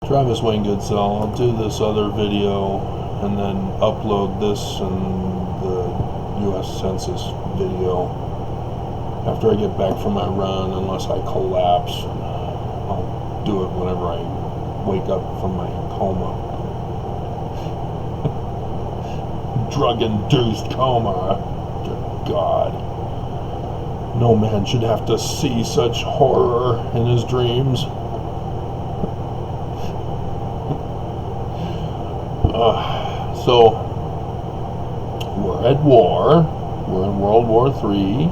Travis Wayne Goodsell, I'll do this other video and then upload this and the U.S. Census video after I get back from my run, unless I collapse. I'll do it whenever I wake up from my coma. Drug-induced coma. Dear God. No man should have to see such horror in his dreams. So, we're at war. We're in World War III.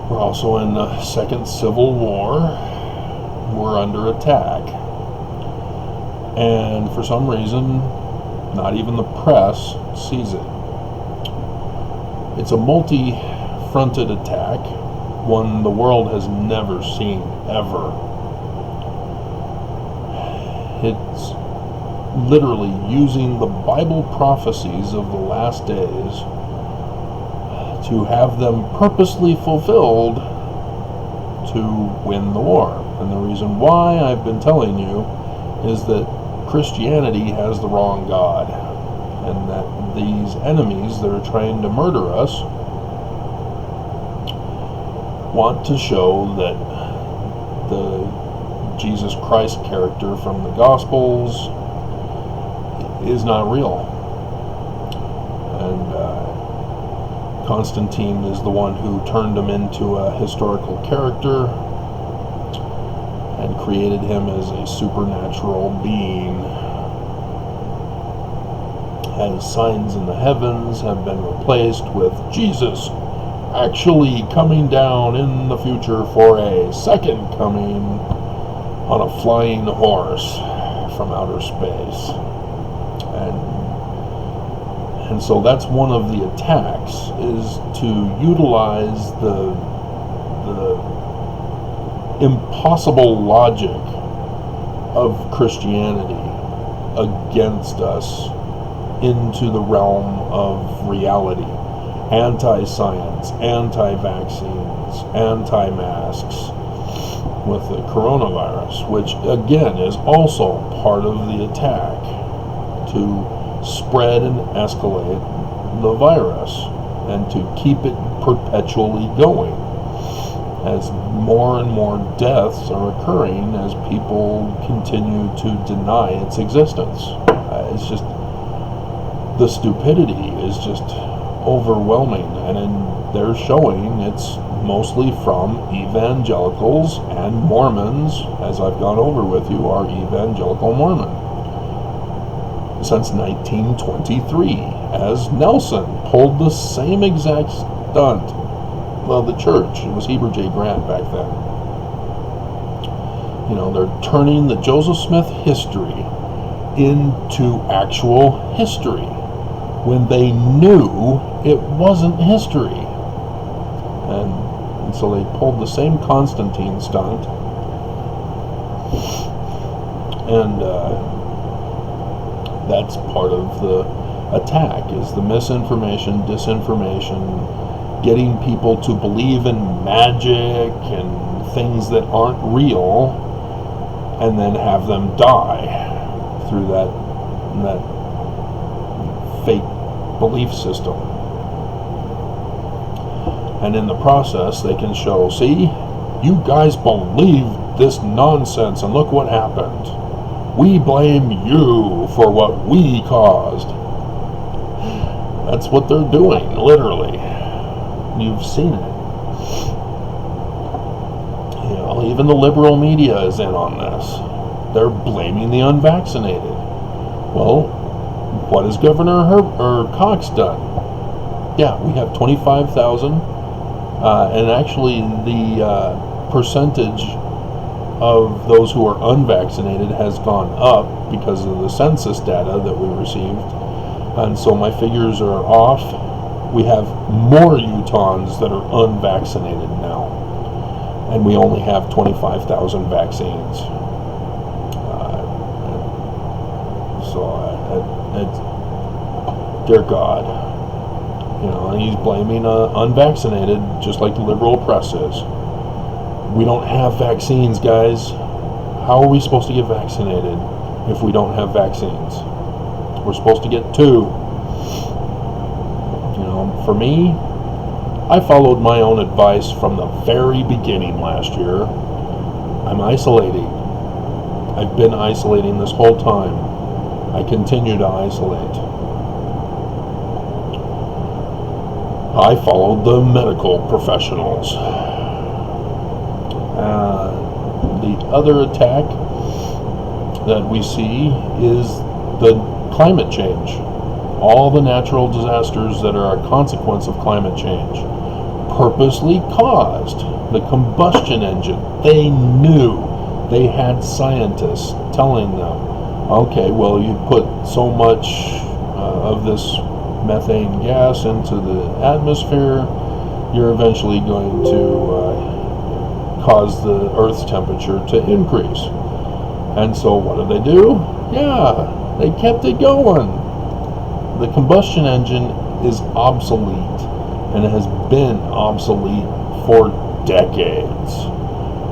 We're also in the Second Civil War. We're under attack. And for some reason, not even the press sees it. It's a multi-fronted attack, one the world has never seen, ever. It's literally using the Bible prophecies of the last days to have them purposely fulfilled to win the war. And the reason why I've been telling you is that Christianity has the wrong God, and that these enemies that are trying to murder us want to show that the Jesus Christ character from the Gospels is not real. And Constantine is the one who turned him into a historical character and created him as a supernatural being. As signs in the heavens have been replaced with Jesus actually coming down in the future for a second coming on a flying horse from outer space. And so that's one of the attacks, is to utilize the impossible logic of Christianity against us into the realm of reality. Anti-science, anti-vaccines, anti-masks with the coronavirus, which again is also part of the attack to spread and escalate the virus and to keep it perpetually going as more and more deaths are occurring as people continue to deny its existence. It's just, the stupidity is just overwhelming, and they're showing it's mostly from evangelicals and Mormons, as I've gone over with you, are evangelical Mormon. Since 1923, as Nelson pulled the same exact stunt. Well, the church, it was Heber J. Grant back then. You know, they're turning the Joseph Smith history into actual history when they knew it wasn't history. And so they pulled the same Constantine stunt. And that's part of the attack, is the misinformation, disinformation, getting people to believe in magic and things that aren't real, and then have them die through that fake belief system. And in the process, they can show, see, you guys believed this nonsense, and look what happened. We blame you for what we caused. That's what they're doing, literally. You've seen it. You know, even the liberal media is in on this. They're blaming the unvaccinated. Well, what has Governor Cox done? Yeah, we have 25,000, and actually the percentage of those who are unvaccinated has gone up because of the census data that we received, and so my figures are off. We have more Utahns that are unvaccinated now, and we only have 25,000 vaccines. Dear God, you know, and he's blaming unvaccinated, just like the liberal press is. We don't have vaccines, guys. How are we supposed to get vaccinated if we don't have vaccines? We're supposed to get 2. You know, for me, I followed my own advice from the very beginning last year. I'm isolating. I've been isolating this whole time. I continue to isolate. I followed the medical professionals. The other attack that we see is the climate change. All the natural disasters that are a consequence of climate change, purposely caused. The combustion engine, they knew. They had scientists telling them, okay, well, you put so much of this methane gas into the atmosphere, you're eventually going to cause the Earth's temperature to increase. And so what do? Yeah, they kept it going. The combustion engine is obsolete, and it has been obsolete for decades.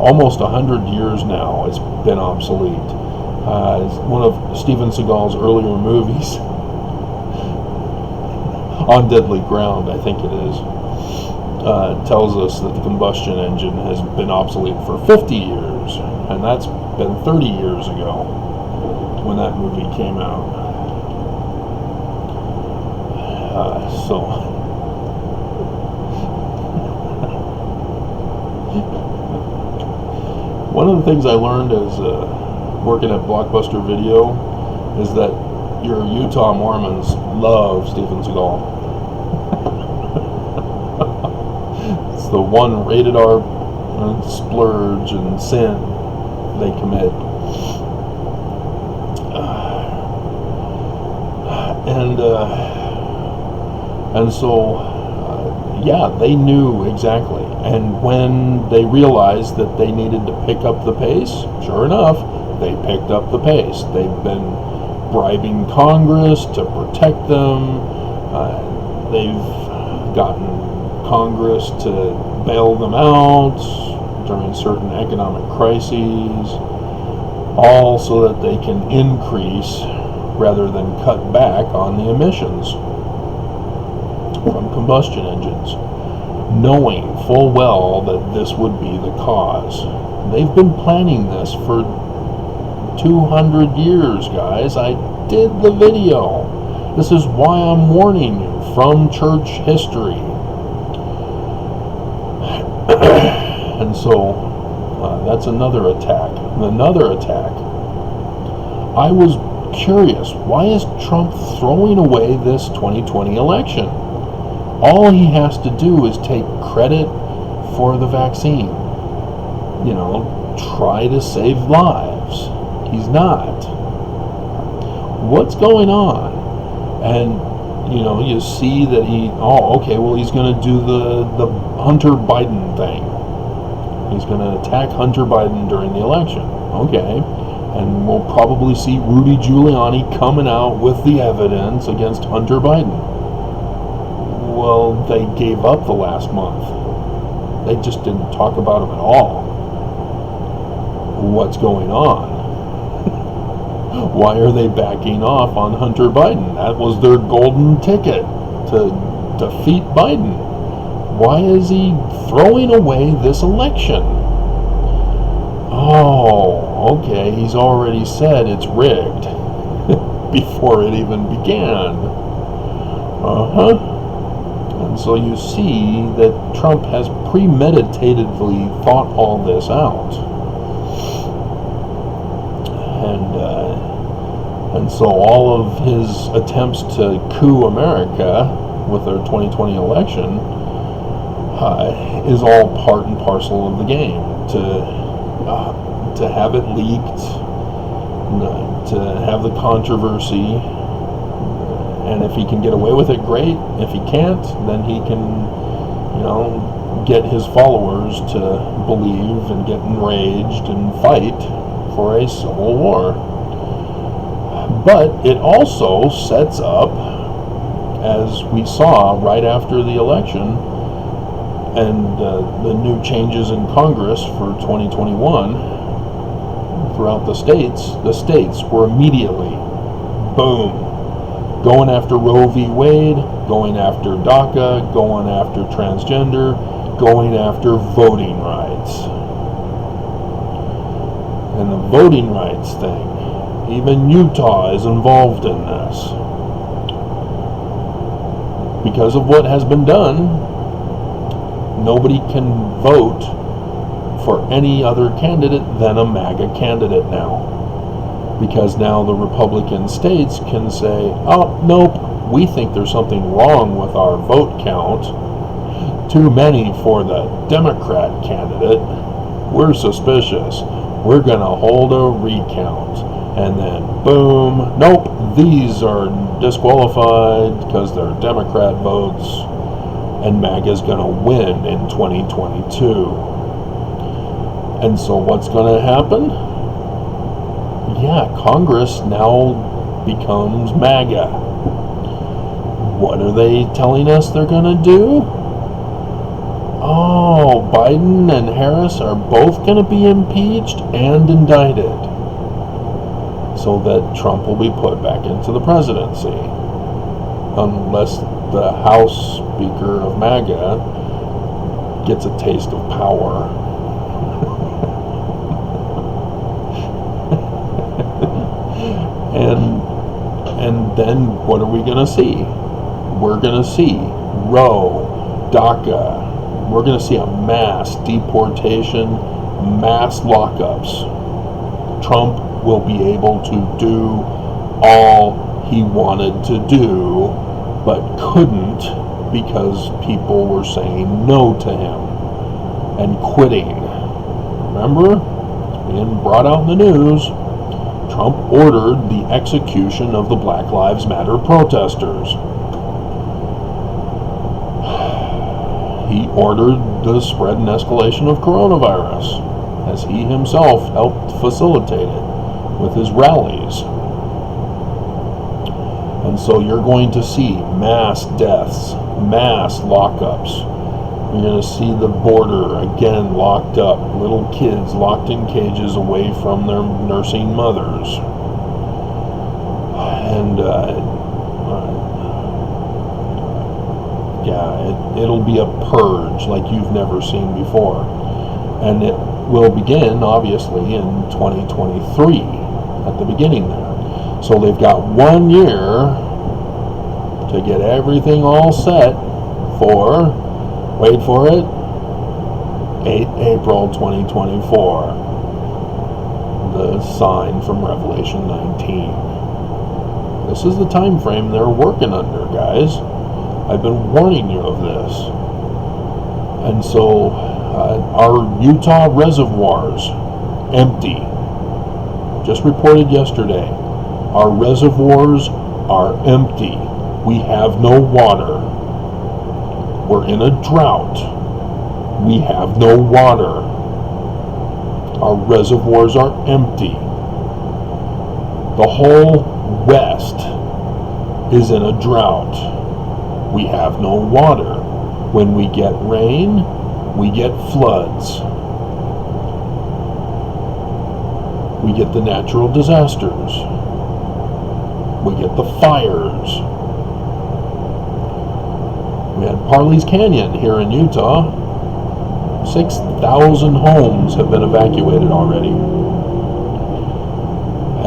Almost 100 years now it's been obsolete. One of Steven Seagal's earlier movies, On Deadly Ground, I think it is, tells us that the combustion engine has been obsolete for 50 years, and that's been 30 years ago when that movie came out. One of the things I learned as working at Blockbuster Video is that your Utah Mormons love Steven Seagal. It's the one rated R splurge and sin they commit. And so yeah, they knew exactly. And when they realized that they needed to pick up the pace, sure enough, they picked up the pace. They've been bribing Congress to protect them. They've gotten Congress to bail them out during certain economic crises, all so that they can increase rather than cut back on the emissions from combustion engines, knowing full well that this would be the cause. They've been planning this for 200 years, guys. I did the video. This is why I'm warning you from church history. And so that's another attack. Another attack. I was curious, why is Trump throwing away this 2020 election? All he has to do is take credit for the vaccine. You know, try to save lives. He's not. What's going on? And, you know, you see that he's going to do the Hunter Biden thing. He's going to attack Hunter Biden during the election. Okay. And we'll probably see Rudy Giuliani coming out with the evidence against Hunter Biden. Well, they gave up the last month. They just didn't talk about him at all. What's going on? Why are they backing off on Hunter Biden? That was their golden ticket to defeat Biden. Why is he throwing away this election? Oh, okay, he's already said it's rigged before it even began. And so you see that Trump has premeditatedly thought all this out. And so all of his attempts to coup America with their 2020 election is all part and parcel of the game. To have it leaked, to have the controversy, and if he can get away with it, great. If he can't, then he can, get his followers to believe and get enraged and fight for a civil war. But it also sets up, as we saw right after the election and the new changes in Congress for 2021, throughout the states were immediately, boom, going after Roe v. Wade, going after DACA, going after transgender, going after voting rights. And the voting rights thing, even Utah is involved in this. Because of what has been done, nobody can vote for any other candidate than a MAGA candidate now. Because now the Republican states can say, oh, nope, we think there's something wrong with our vote count. Too many for the Democrat candidate. We're suspicious. We're going to hold a recount. And then, boom, nope, these are disqualified because they're Democrat votes. And MAGA's going to win in 2022. And so what's going to happen? Yeah, Congress now becomes MAGA. What are they telling us they're going to do? Oh, Biden and Harris are both going to be impeached and indicted, so that Trump will be put back into the presidency. Unless the House Speaker of MAGA gets a taste of power. And then what are we going to see? We're going to see Roe, DACA. We're going to see a mass deportation, mass lockups. Trump will be able to do all he wanted to do, but couldn't because people were saying no to him and quitting. Remember? It's being brought out in the news. Trump ordered the execution of the Black Lives Matter protesters. He ordered the spread and escalation of coronavirus, as he himself helped facilitate it with his rallies. And so you're going to see mass deaths, mass lockups. You're going to see the border again locked up, little kids locked in cages away from their nursing mothers. And it'll be a purge like you've never seen before. And it will begin, obviously, in 2023, at the beginning there. So they've got 1 year to get everything all set for, wait for it, 8 April 2024. The sign from Revelation 19. This is the time frame they're working under, guys. I've been warning you of this. And so our Utah reservoirs empty. Just reported yesterday. Our reservoirs are empty. We have no water. We're in a drought. We have no water. Our reservoirs are empty. The whole West is in a drought. We have no water. When we get rain, we get floods. We get the natural disasters. We get the fires. We had Parley's Canyon here in Utah. 6,000 homes have been evacuated already.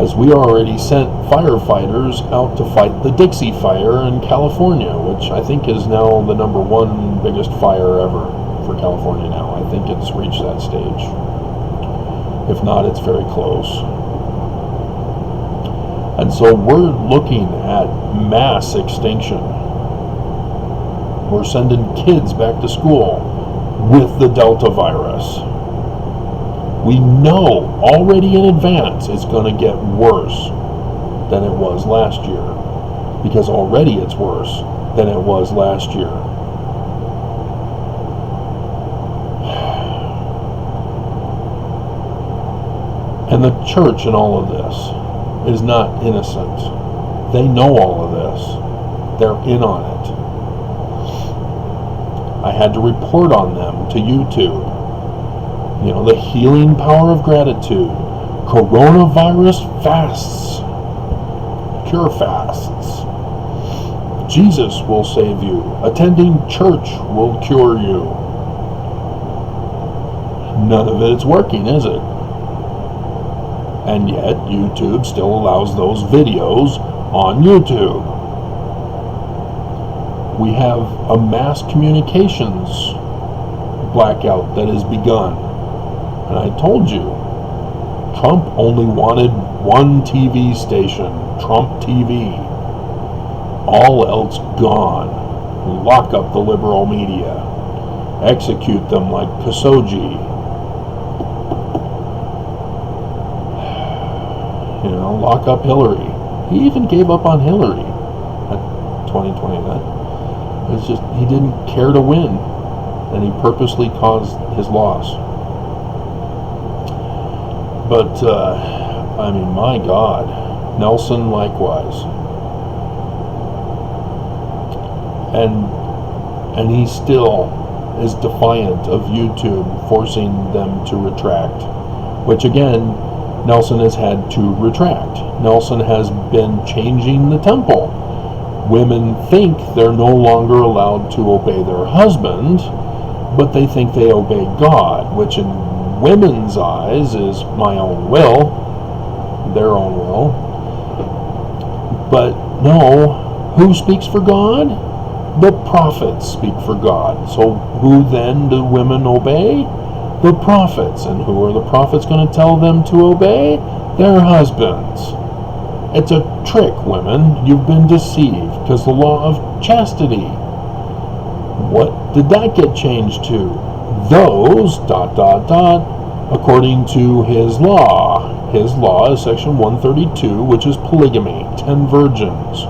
As we already sent firefighters out to fight the Dixie Fire in California, which I think is now the #1 biggest fire ever for California now. I think it's reached that stage. If not, it's very close. And so we're looking at mass extinction. We're sending kids back to school with the Delta virus. We know already in advance it's going to get worse than it was last year, because already it's worse than it was last year. And the church in all of this is not innocent. They know all of this. They're in on it. I had to report on them to YouTube. You know, the healing power of gratitude. Coronavirus fasts, cure fasts. Jesus will save you. Attending church will cure you. None of it is working, is it? And yet, YouTube still allows those videos on YouTube. We have a mass communications blackout that has begun. And I told you, Trump only wanted one TV station, Trump TV. All else gone. Lock up the liberal media. Execute them like Khashoggi. You know, lock up Hillary. He even gave up on Hillary at 2020. It's just, he didn't care to win, and he purposely caused his loss. But, I mean, my God, Nelson likewise. And he still is defiant of YouTube forcing them to retract, which again, Nelson has had to retract. Nelson has been changing the temple. Women think they're no longer allowed to obey their husband, but they think they obey God, which in women's eyes is my own will, their own will. But no, who speaks for God? The prophets speak for God. So who then do women obey? The prophets. And who are the prophets going to tell them to obey? Their husbands. It's a trick, women. You've been deceived, because the law of chastity. What did that get changed to? Those, ... according to his law. His law is section 132, which is polygamy, 10 virgins.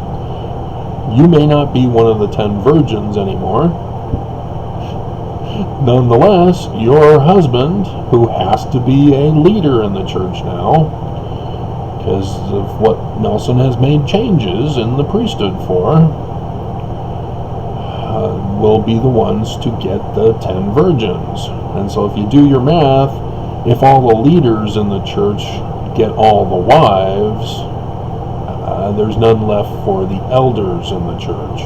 You may not be one of the 10 virgins anymore. Nonetheless, your husband, who has to be a leader in the church now, because of what Nelson has made changes in the priesthood for, will be the ones to get the 10 virgins. And so if you do your math, if all the leaders in the church get all the wives, there's none left for the elders in the church.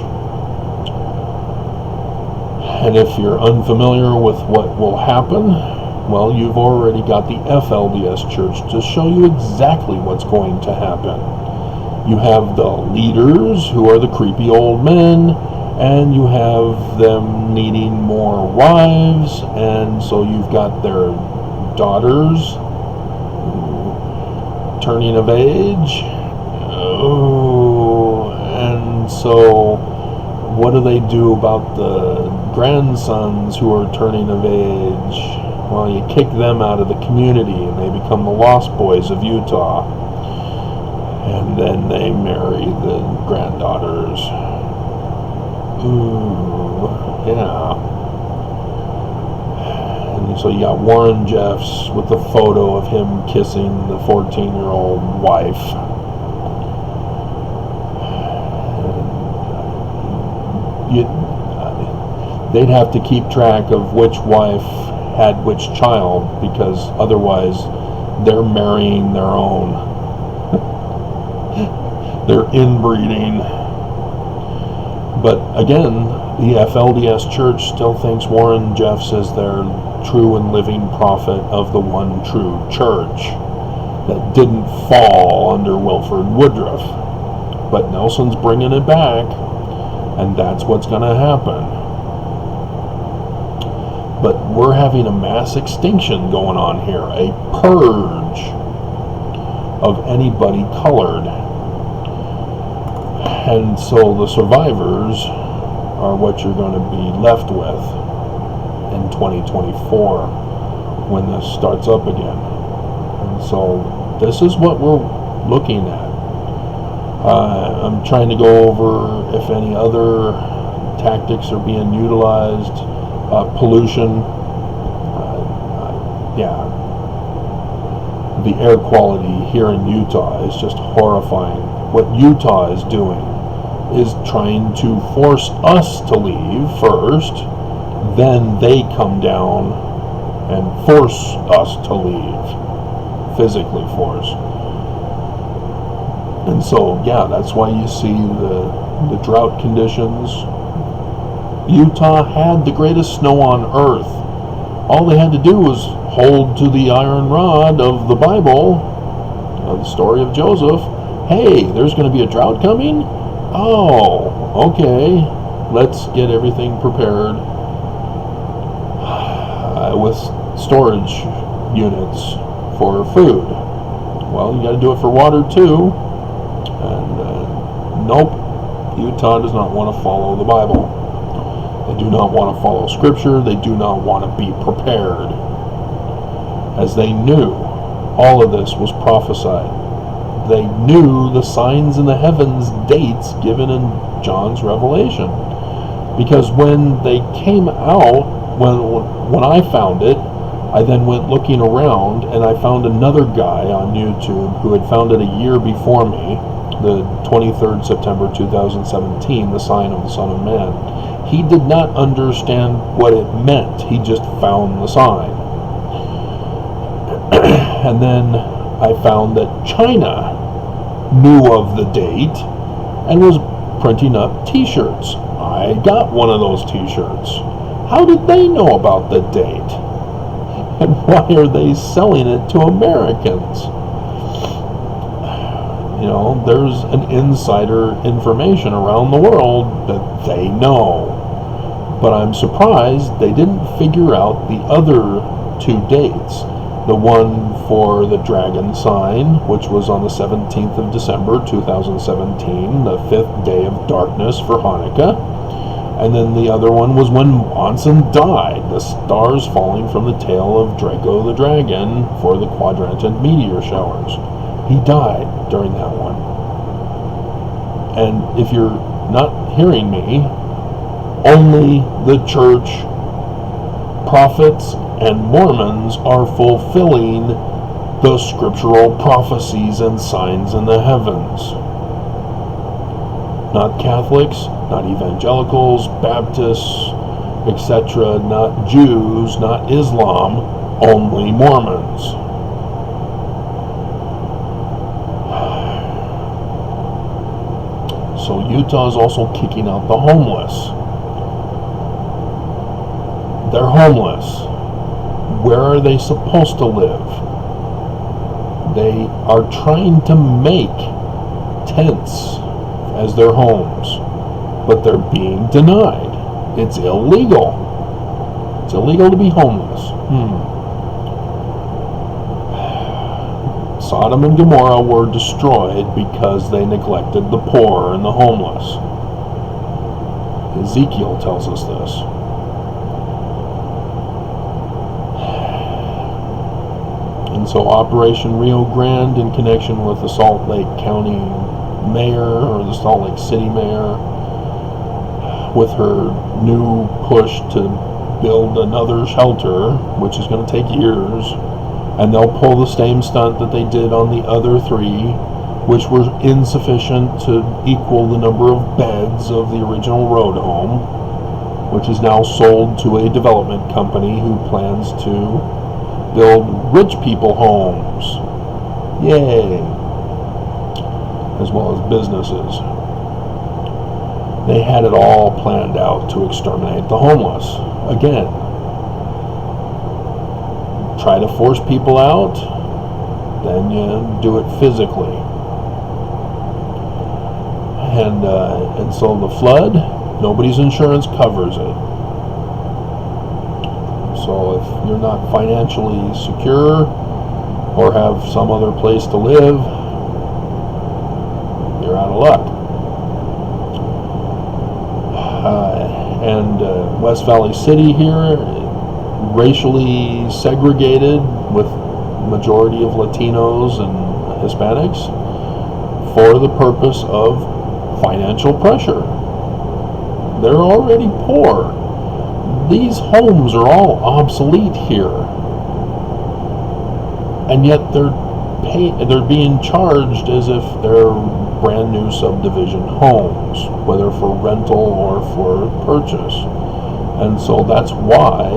And if you're unfamiliar with what will happen, well, you've already got the FLDS church to show you exactly what's going to happen. You have the leaders, who are the creepy old men, and you have them needing more wives, and so you've got their daughters turning of age. Oh, and so what do they do about the grandsons who are turning of age? Well, you kick them out of the community and they become the Lost Boys of Utah. And then they marry the granddaughters. Ooh, yeah. And so you got Warren Jeffs with the photo of him kissing the 14-year-old wife. They'd have to keep track of which wife had which child, because otherwise they're marrying their own. They're inbreeding. But again, the FLDS church still thinks Warren Jeffs is their true and living prophet of the one true church that didn't fall under Wilford Woodruff. But Nelson's bringing it back, and that's what's going to happen. But we're having a mass extinction going on here, a purge of anybody colored. And so the survivors are what you're going to be left with in 2024 when this starts up again. And so this is what we're looking at. I'm trying to go over if any other tactics are being utilized. Pollution, yeah, the air quality here in Utah is just horrifying. What Utah is doing is trying to force us to leave first, then they come down and force us to leave physically for us. And so, yeah, that's why you see the drought conditions. Utah had the greatest snow on earth. All they had to do was hold to the iron rod of the Bible, of the story of Joseph. Hey, there's going to be a drought coming? Oh, okay. Let's get everything prepared with storage units for food. Well, you got to do it for water too. And nope, Utah does not want to follow the Bible. They do not want to follow Scripture. They do not want to be prepared, as they knew all of this was prophesied. They knew the signs in the heavens dates given in John's Revelation, because when they came out, when I found it, I then went looking around, and I found another guy on YouTube who had found it a year before me, the 23rd September 2017, the sign of the Son of Man. He did not understand what it meant. He just found the sign. And then I found that China knew of the date and was printing up t-shirts. I got one of those t-shirts. How did they know about the date? And why are they selling it to Americans? You know, there's an insider information around the world that they know. But I'm surprised they didn't figure out the other two dates. The one for the dragon sign, which was on the 17th of December 2017, the 5th day of darkness for Hanukkah. And then the other one was when Monson died, the stars falling from the tail of Draco the dragon for the quadrant meteor showers. He died during that one. And if you're not hearing me, only the church, prophets, and Mormons are fulfilling the scriptural prophecies and signs in the heavens. Not Catholics, not evangelicals, Baptists, etc., not Jews, not Islam, only Mormons. So Utah is also kicking out the homeless. They're homeless. Where are they supposed to live? They are trying to make tents as their homes, but they're being denied. It's illegal. It's illegal to be homeless. Sodom and Gomorrah were destroyed because they neglected the poor and the homeless. Ezekiel tells us this. And so Operation Rio Grande, in connection with the Salt Lake County mayor, or the Salt Lake City mayor, with her new push to build another shelter, which is going to take years, and they'll pull the same stunt that they did on the other three, which were insufficient to equal the number of beds of the original road home, which is now sold to a development company who plans to build rich people homes. Yay! As well as businesses. They had it all planned out to exterminate the homeless. Again, try to force people out, then you do it physically. And so the flood, nobody's insurance covers it. So if you're not financially secure or have some other place to live, you're out of luck. And West Valley City here, racially segregated with majority of Latinos and Hispanics for the purpose of financial pressure. They're already poor. These homes are all obsolete here, and yet they're being charged as if they're brand new subdivision homes, whether for rental or for purchase. And so that's why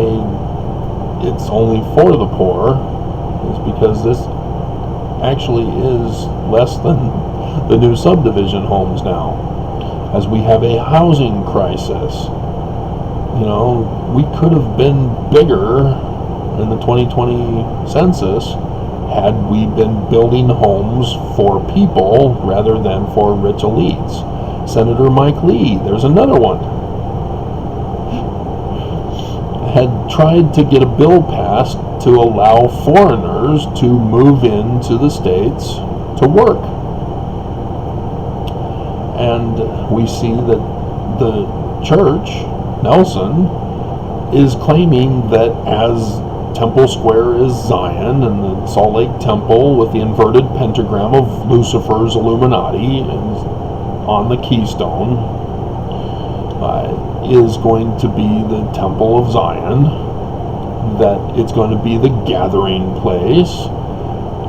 it's only for the poor, is because actually is less than the new subdivision homes now, as we have a housing crisis. You know, we could have been bigger in the 2020 census had we been building homes for people rather than for rich elites. Senator Mike Lee, there's another one, had tried to get a bill passed to allow foreigners to move into the states to work. And we see that the church, Nelson, is claiming that as Temple Square is Zion and the Salt Lake Temple with the inverted pentagram of Lucifer's Illuminati on the keystone is going to be the Temple of Zion, that it's going to be the gathering place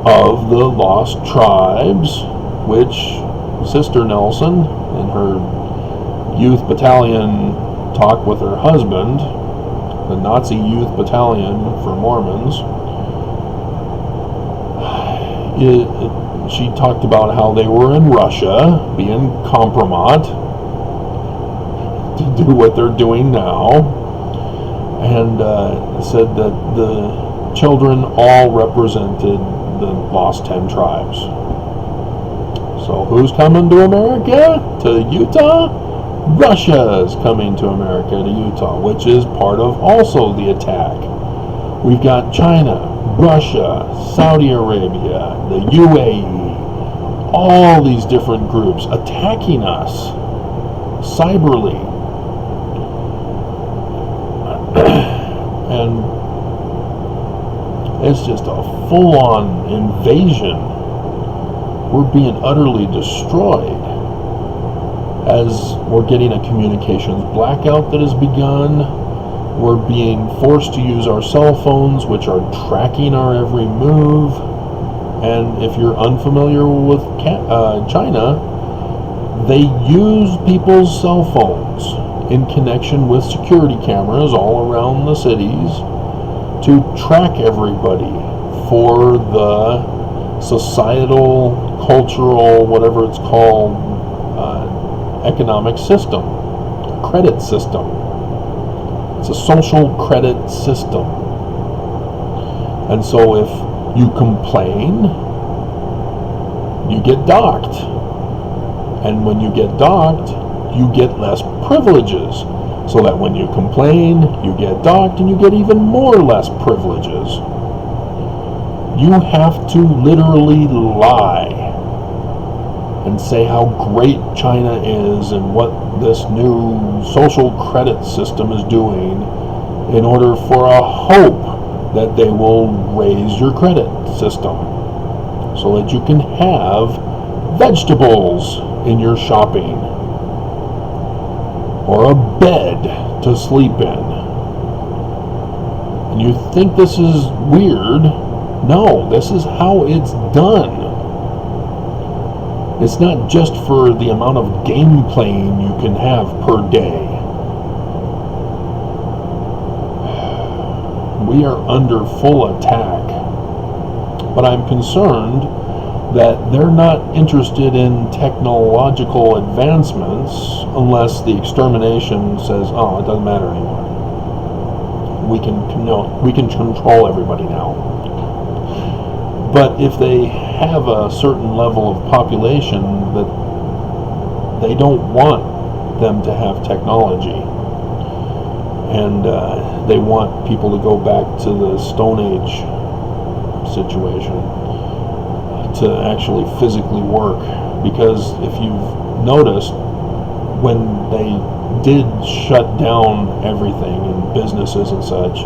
of the lost tribes, which Sister Nelson in her youth battalion talk with her husband, the Nazi Youth Battalion for Mormons, she talked about how they were in Russia being compromised to do what they're doing now, and said that the children all represented the lost 10 tribes. So who's coming to America? To Utah? Russia is coming to America, to Utah, which is part of also the attack. We've got China, Russia, Saudi Arabia, the UAE, all these different groups attacking us cyberly. And it's just a full-on invasion. We're being utterly destroyed as we're getting a communications blackout that has begun. We're being forced to use our cell phones, which are tracking our every move. And if you're unfamiliar with China, they use people's cell phones in connection with security cameras all around the cities to track everybody for the societal, cultural, whatever it's called, economic system, credit system. It's a social credit system. And so if you complain, you get docked. And when you get docked, you get less privileges. So that when you complain, you get docked and you get even more less privileges. You have to literally lie and say how great China is and what this new social credit system is doing in order for a hope that they will raise your credit system so that you can have vegetables in your shopping or a bed to sleep in. And you think this is weird? No, this is how it's done. It's not just for the amount of game playing you can have per day. We are under full attack. But I'm concerned that they're not interested in technological advancements unless the extermination says, oh, it doesn't matter anymore. We can control everybody now. But if they have a certain level of population that they don't want them to have technology, and they want people to go back to the Stone Age situation, to actually physically work. Because if you've noticed, when they did shut down everything in businesses and such,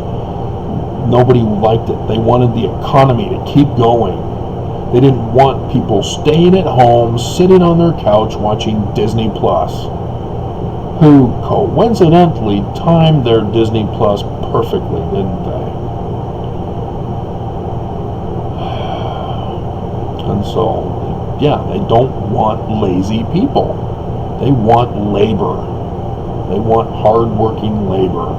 nobody liked it. They wanted the economy to keep going. They didn't want people staying at home, sitting on their couch watching Disney Plus, who coincidentally timed their Disney Plus perfectly, didn't they? And so, yeah, they don't want lazy people. They want labor. They want hard-working labor.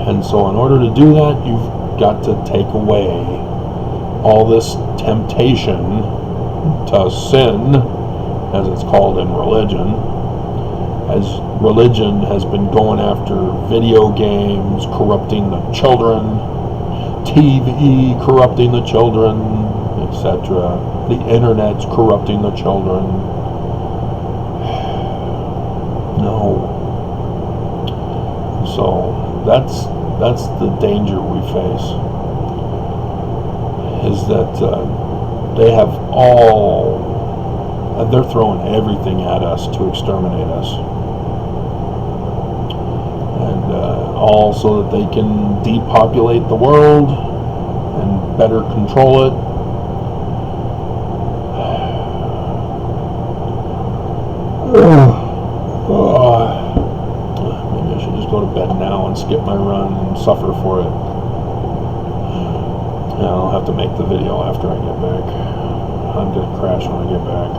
And so in order to do that, you've got to take away all this temptation to sin, as it's called in religion, as religion has been going after video games, corrupting the children, TV corrupting the children, etc. The internet's corrupting the children. No. So that's the danger we face, is that they have they're throwing everything at us to exterminate us, and all so that they can depopulate the world and better control it. Maybe I should just go to bed now and skip my run and suffer for it. Yeah, I'll have to make the video after I get back. I'm gonna crash when I get back.